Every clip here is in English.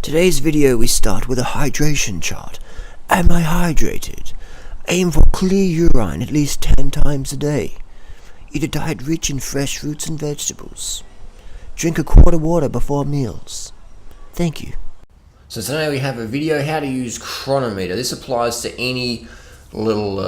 Today's video we start with a hydration chart. Am I hydrated? Aim for clear urine at least 10 times a day. Eat a diet rich in fresh fruits and vegetables. Drink a quart of water before meals. Thank you. So today we have a video how to use Cronometer. This applies to any little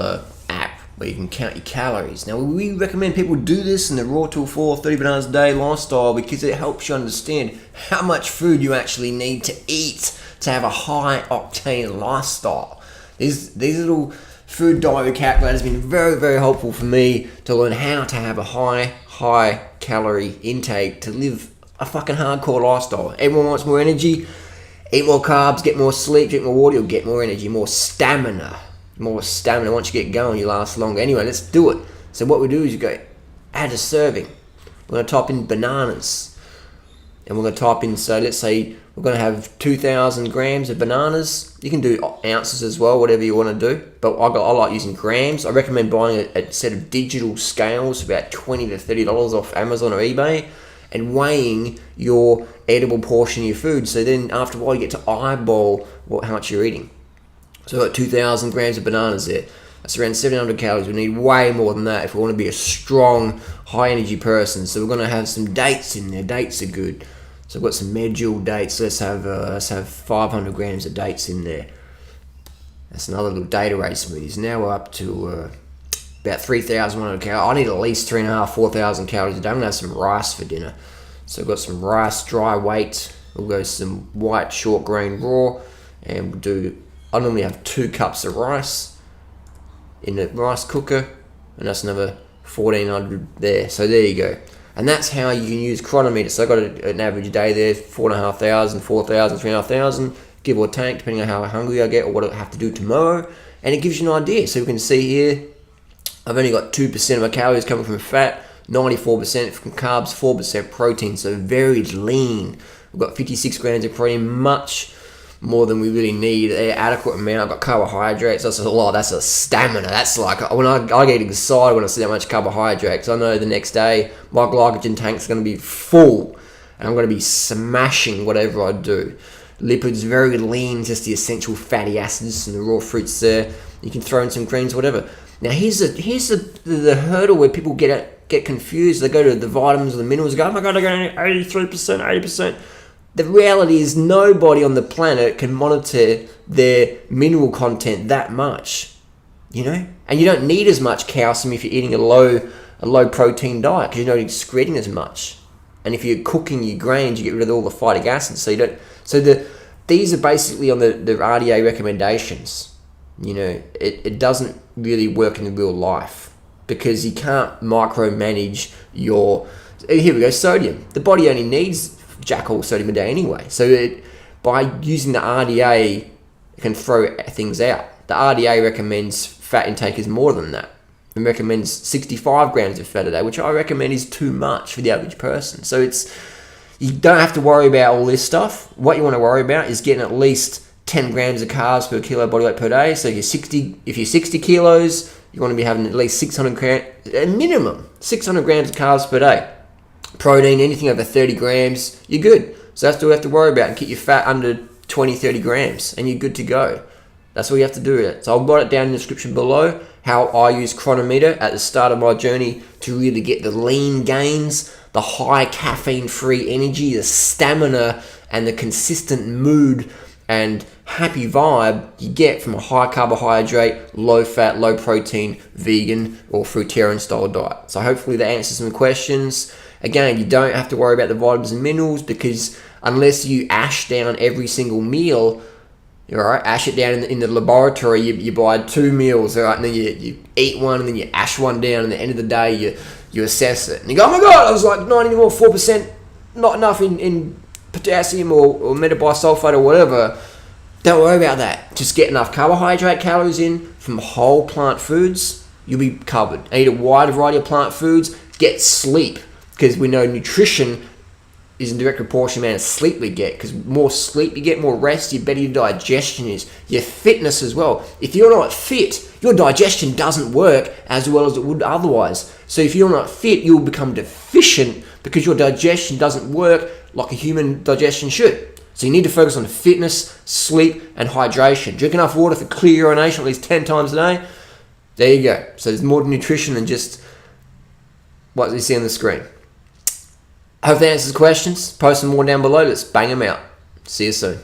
app where you can count your calories. Now we recommend people do this in the Raw Till 4 30 bananas a day lifestyle because it helps you understand how much food you actually need to eat to have a high octane lifestyle. These little food diary calculators have been very, very helpful for me to learn how to have a high calorie intake to live a fucking hardcore lifestyle. Everyone wants more energy. Eat more carbs, get more sleep, drink more water, you'll get more energy, more stamina. Once you get going, you last longer. Anyway, let's do it. So what we do is you go, add a serving. We're going to type in bananas. And we're going to type in, so let's say we're going to have 2,000 grams of bananas. You can do ounces as well, whatever you want to do. But I like using grams. I recommend buying a set of digital scales for about $20 to $30 off Amazon or eBay. And weighing your edible portion of your food. So then after a while you get to eyeball how much you're eating. So we've got 2,000 grams of bananas there. That's around 700 calories. We need way more than that if we want to be a strong, high energy person. So we're going to have some dates in there. Dates are good. So we've got some medjool dates. Let's have 500 grams of dates in there. That's another little date array smoothies. Now we're up to about 3,100 calories. I need at least 3,500, 4,000 calories a day. I'm going to have some rice for dinner. So I've got some rice, dry weight. We'll go some white short grain raw. And I normally have 2 cups of rice in the rice cooker. And that's another 1,400 there. So there you go. And that's how you can use Cronometer. So I've got an average day there, 4,500, 4,000, 3,500, give or take, depending on how hungry I get or what I have to do tomorrow. And it gives you an idea. So we can see here, I've only got 2% of my calories coming from fat, 94% from carbs, 4% protein, so very lean. We've got 56 grams of protein, much more than we really need, an adequate amount. I've got carbohydrates, that's a lot, that's a stamina. That's like, when I get excited when I see that much carbohydrates, I know the next day my glycogen tank's going to be full, and I'm going to be smashing whatever I do. Lipids, very lean, just the essential fatty acids and the raw fruits there. You can throw in some greens, whatever. Now here's the hurdle where people get confused. They go to the vitamins or the minerals and go, oh my god, I got 83%, 80%. The reality is nobody on the planet can monitor their mineral content that much, you know? And you don't need as much calcium if you're eating a low protein diet because you're not excreting as much. And if you're cooking your grains, you get rid of all the phytic acids. These are basically on the RDA recommendations. You know, it doesn't really work in the real life because you can't micromanage your... Here we go, sodium. The body only needs jack all sodium a day anyway. So by using the RDA, it can throw things out. The RDA recommends fat intake is more than that. It recommends 65 grams of fat a day, which I recommend is too much for the average person. So you don't have to worry about all this stuff. What you want to worry about is getting at least 10 grams of carbs per kilo body weight per day. So if you're 60 kilos, you want to be having at least 600 grams, a minimum 600 grams of carbs per day. Protein, anything over 30 grams, you're good. So that's all you have to worry about, and keep your fat under 20, 30 grams, and you're good to go. That's all you have to do. So I'll write it down in the description below how I use Cronometer at the start of my journey to really get the lean gains, the high caffeine-free energy, the stamina, and the consistent mood and happy vibe you get from a high carbohydrate, low fat, low protein, vegan or fruitarian style diet. So hopefully that answers some questions. Again, you don't have to worry about the vitamins and minerals because unless you ash down every single meal, all right, ash it down in the laboratory, you buy 2 meals, all right, and then you eat one and then you ash one down, and at the end of the day you assess it. And you go, oh my god, I was like 94%, not enough in potassium or metabisulfite or whatever. Don't worry about that. Just get enough carbohydrate calories in from whole plant foods. You'll be covered. Eat a wide variety of plant foods. Get sleep, because we know nutrition is in direct proportion to the amount of sleep we get, because more sleep you get, more rest, the better your digestion is. Your fitness as well. If you're not fit, your digestion doesn't work as well as it would otherwise. So if you're not fit, you'll become deficient because your digestion doesn't work like a human digestion should. So you need to focus on fitness, sleep, and hydration. Drink enough water for clear urination at least 10 times a day. There you go. So there's more nutrition than just what you see on the screen. I hope that answers questions. Post some more down below. Let's bang them out. See you soon.